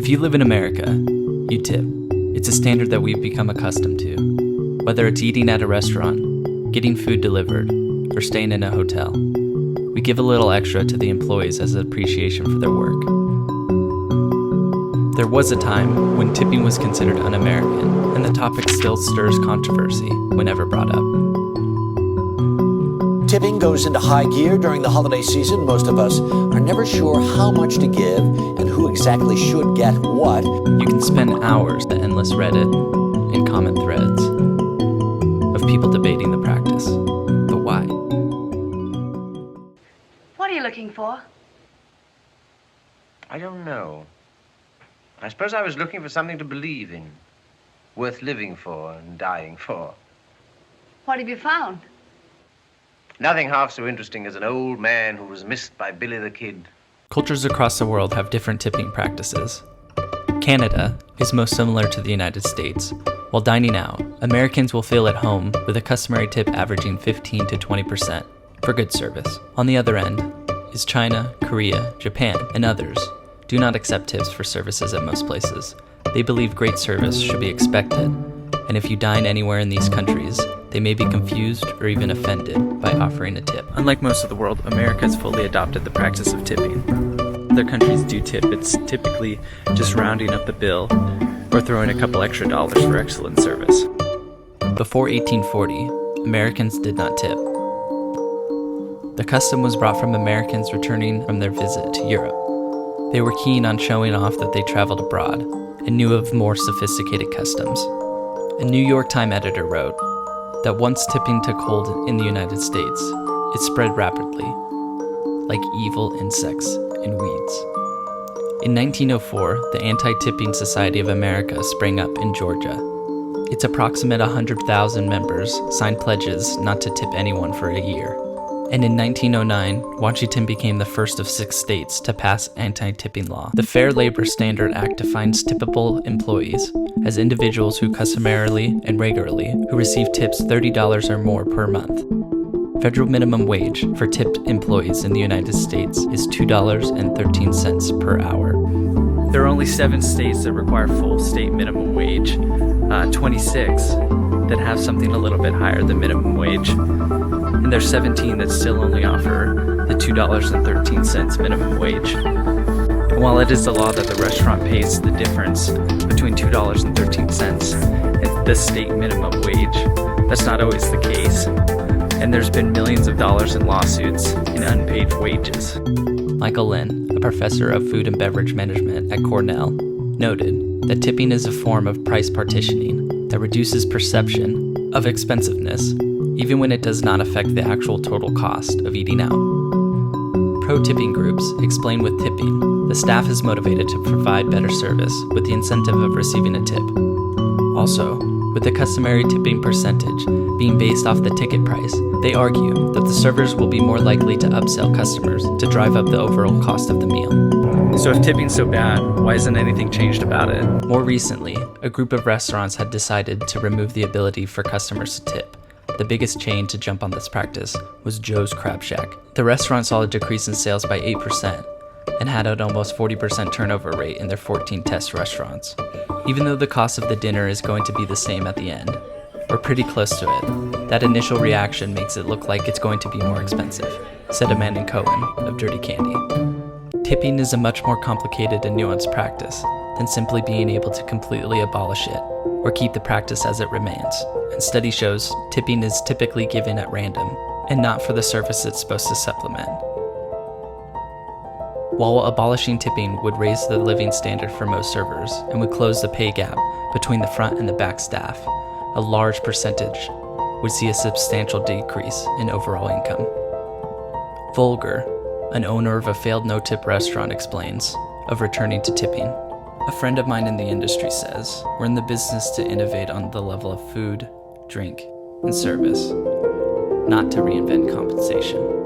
If you live in America, you tip. It's a standard that we've become accustomed to. Whether it's eating at a restaurant, getting food delivered, or staying in a hotel, we give a little extra to the employees as an appreciation for their work. There was a time when tipping was considered un-American, and the topic still stirs controversy whenever brought up. Tipping goes into high gear during the holiday season. Most of us are never sure how much to give and who exactly should get what. You can spend hours in endless Reddit and comment threads of people debating the practice, the why. What are you looking for? I don't know. I suppose I was looking for something to believe in, worth living for and dying for. What have you found? Nothing half so interesting as an old man who was missed by Billy the Kid. Cultures across the world have different tipping practices. Canada is most similar to the United States. While dining out, Americans will feel at home with a customary tip averaging 15 to 20% for good service. On the other end is China, Korea, Japan, and others do not accept tips for services at most places. They believe great service should be expected, and if you dine anywhere in these countries, they may be confused or even offended by offering a tip. Unlike most of the world, America has fully adopted the practice of tipping. Other countries do tip. It's typically just rounding up the bill or throwing a couple extra dollars for excellent service. Before 1840, Americans did not tip. The custom was brought from Americans returning from their visit to Europe. They were keen on showing off that they traveled abroad and knew of more sophisticated customs. A New York Times editor wrote that once tipping took hold in the United States, it spread rapidly, like evil insects and weeds. In 1904, the Anti-Tipping Society of America sprang up in Georgia. Its approximate 100,000 members signed pledges not to tip anyone for a year. And in 1909, Washington became the first of 6 states to pass anti-tipping law. The Fair Labor Standard Act defines tippable employees as individuals who customarily and regularly who receive tips $30 or more per month. Federal minimum wage for tipped employees in the United States is $2.13 per hour. There are only 7 states that require full state minimum wage, 26 that have something a little bit higher than minimum wage, and there's 17 that still only offer the $2.13 minimum wage. And while it is the law that the restaurant pays the difference between $2.13 and the state minimum wage, that's not always the case. And there's been millions of dollars in lawsuits in unpaid wages. Michael Lin, a professor of food and beverage management at Cornell, noted that tipping is a form of price partitioning that reduces perception of expensiveness, even when it does not affect the actual total cost of eating out. Pro-tipping groups explain with tipping, the staff is motivated to provide better service with the incentive of receiving a tip. Also, with the customary tipping percentage being based off the ticket price, they argue that the servers will be more likely to upsell customers to drive up the overall cost of the meal. So if tipping's so bad, why isn't anything changed about it? More recently, a group of restaurants had decided to remove the ability for customers to tip. The biggest chain to jump on this practice was Joe's Crab Shack. The restaurant saw a decrease in sales by 8% and had an almost 40% turnover rate in their 14 test restaurants. Even though the cost of the dinner is going to be the same at the end, or pretty close to it, that initial reaction makes it look like it's going to be more expensive, said Amanda Cohen of Dirty Candy. Tipping is a much more complicated and nuanced practice than simply being able to completely abolish it or keep the practice as it remains. And study shows tipping is typically given at random and not for the service it's supposed to supplement. While abolishing tipping would raise the living standard for most servers and would close the pay gap between the front and the back staff, a large percentage would see a substantial decrease in overall income. Volger, an owner of a failed no-tip restaurant, explains of returning to tipping. A friend of mine in the industry says, we're in the business to innovate on the level of food, drink, and service, not to reinvent compensation.